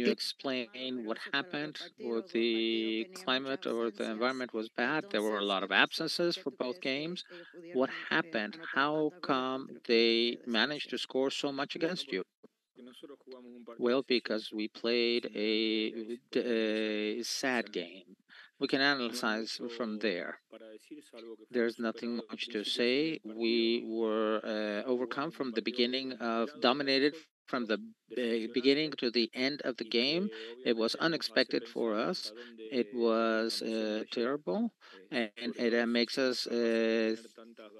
you explain what happened? Was the climate or the environment was bad? There were a lot of absences for both games. What happened? How come they managed to score so much against you? Well, because we played a sad game. We can analyze from there. There's nothing much to say. We were overcome from the beginning of dominated from the beginning to the end of the game. It was unexpected for us. It was terrible, and it makes us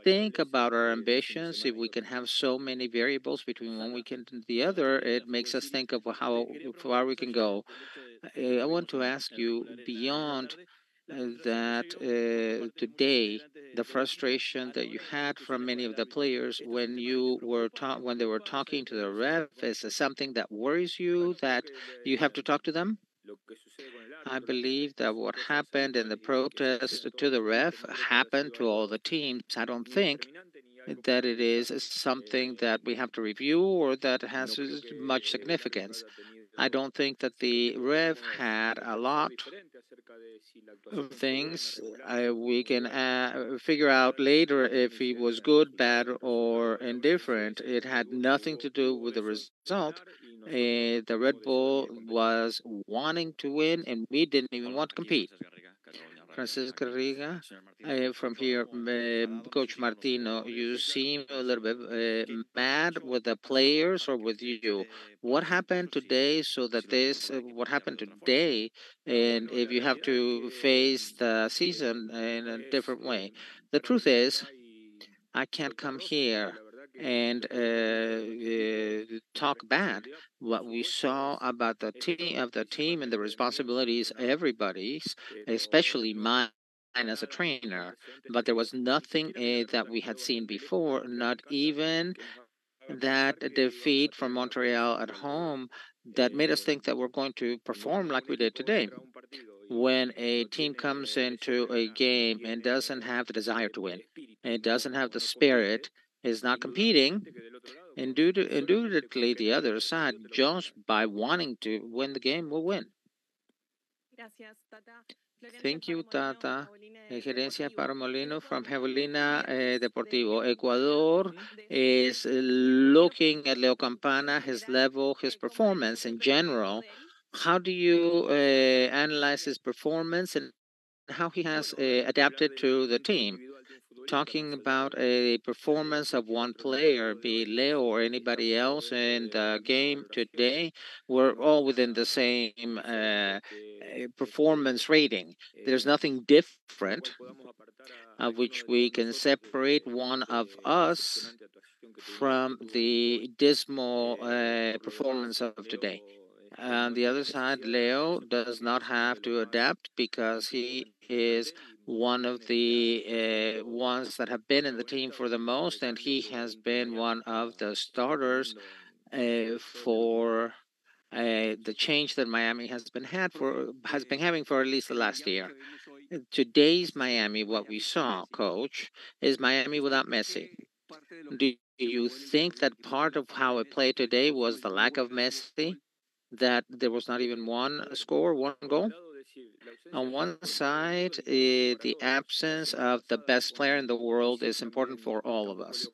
think about our ambitions. If we can have so many variables between one weekend and the other, it makes us think of how far we can go. I want to ask you beyond that today the frustration that you had from many of the players when when they were talking to the ref is something that worries you that you have to talk to them. I believe that what happened in the protest to the ref happened to all the teams. I don't think that it is something that we have to review or that has much significance. I don't think that the ref had a lot of things. We can figure out later if he was good, bad, or indifferent. It had nothing to do with the result. The Red Bull was wanting to win, and we didn't even want to compete. Francisco Riga, from here, Coach Martino, you seem a little bit mad with the players or with you. What happened today so that what happened today, and if you have to face the season in a different way? The truth is, I can't come here and talk bad. What we saw about the team and the responsibilities, everybody's, especially mine as a trainer. But there was nothing that we had seen before, not even that defeat from Montreal at home that made us think that we're going to perform like we did today. When a team comes into a game and doesn't have the desire to win, and doesn't have the spirit, is not competing, and indubtably the other side, just by wanting to win the game, will win. Thank you, Tata. Gerencia Parmolino from Javelina Deportivo. Ecuador is looking at Leo Campana, his level, his performance in general. How do you analyze his performance and how he has adapted to the team? Talking about a performance of one player, be it Leo or anybody else in the game today, we're all within the same performance rating. There's nothing different of which we can separate one of us from the dismal performance of today. On the other side, Leo does not have to adapt because he is one of the ones that have been in the team for the most, and he has been one of the starters for the change that Miami has been having for at least the last year. Today's Miami, what we saw, Coach, is Miami without Messi. Do you think that part of how it played today was the lack of Messi? That there was not even one score, one goal? On one side, the absence of the best player in the world is important for all of us.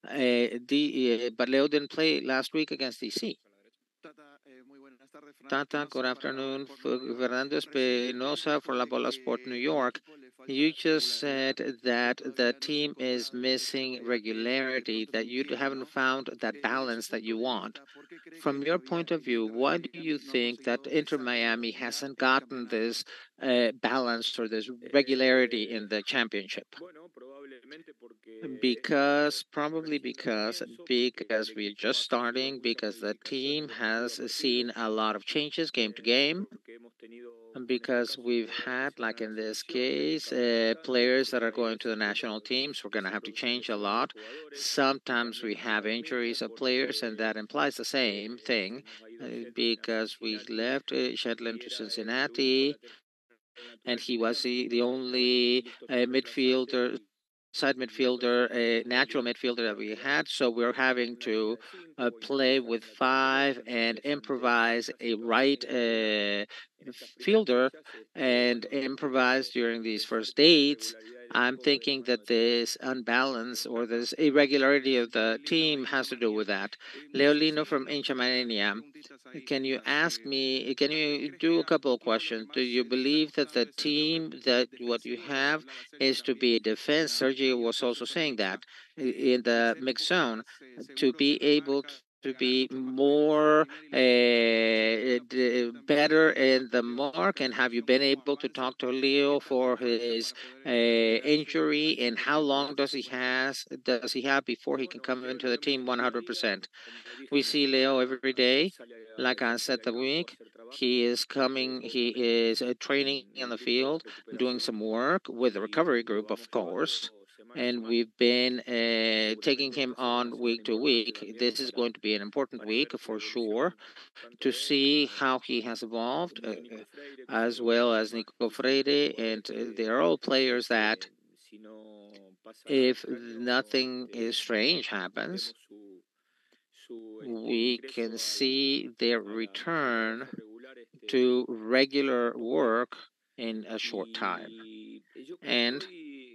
But Leo didn't play last week against DC. Tata, good afternoon. Fernando Espinosa for La Bola Sport New York. You just said that the team is missing regularity, that you haven't found that balance that you want. From your point of view, why do you think that Inter Miami hasn't gotten this balance or this regularity in the championship? Probably because we're just starting, because the team has seen a lot of changes game to game, and because we've had, like in this case, players that are going to the national teams. We're going to have to change a lot. Sometimes we have injuries of players, and that implies the same thing because we left Shetland to Cincinnati, and he was the only midfielder outside midfielder, a natural midfielder that we had. So we're having to play with five and improvise a right fielder and improvise during these first dates. I'm thinking that this unbalance or this irregularity of the team has to do with that. Leolino from Inchamanenia, can you ask me, can you do a couple of questions? Do you believe that the team that what you have is to be a defense? Sergio was also saying that in the mixed zone to be able to be more better in the mark. And have you been able to talk to Leo for his injury and how long does he have before he can come into the team 100%? We see Leo every day. Like I said the week, he is coming, he is training in the field, doing some work with the recovery group, of course. And we've been taking him on week to week. This is going to be an important week for sure to see how he has evolved, as well as Nico Freire. And they are all players that, if nothing strange happens, we can see their return to regular work in a short time. And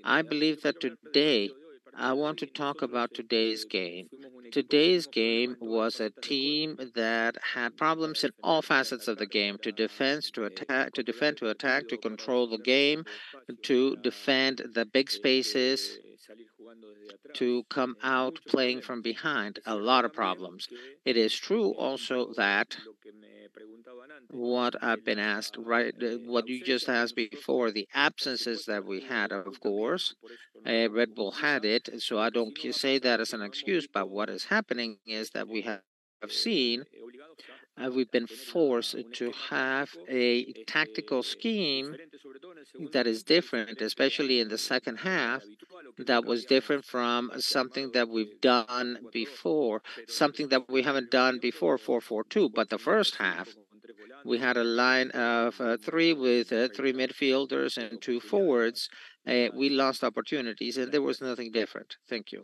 I believe that today, I want to talk about today's game. Today's game was a team that had problems in all facets of the game: to defense, to attack, to defend, to attack, to control the game, to defend the big spaces, to come out playing from behind. A lot of problems. It is true also that what I've been asked, right, what you just asked before, the absences that we had, of course, Red Bull had it, so I don't say that as an excuse, but what is happening is that we have seen we've been forced to have a tactical scheme that is different, especially in the second half, that was different from something that we've done before, something that we haven't done before, 4-4-2. But the first half, we had a line of three with three midfielders and two forwards. We lost opportunities, and there was nothing different. Thank you.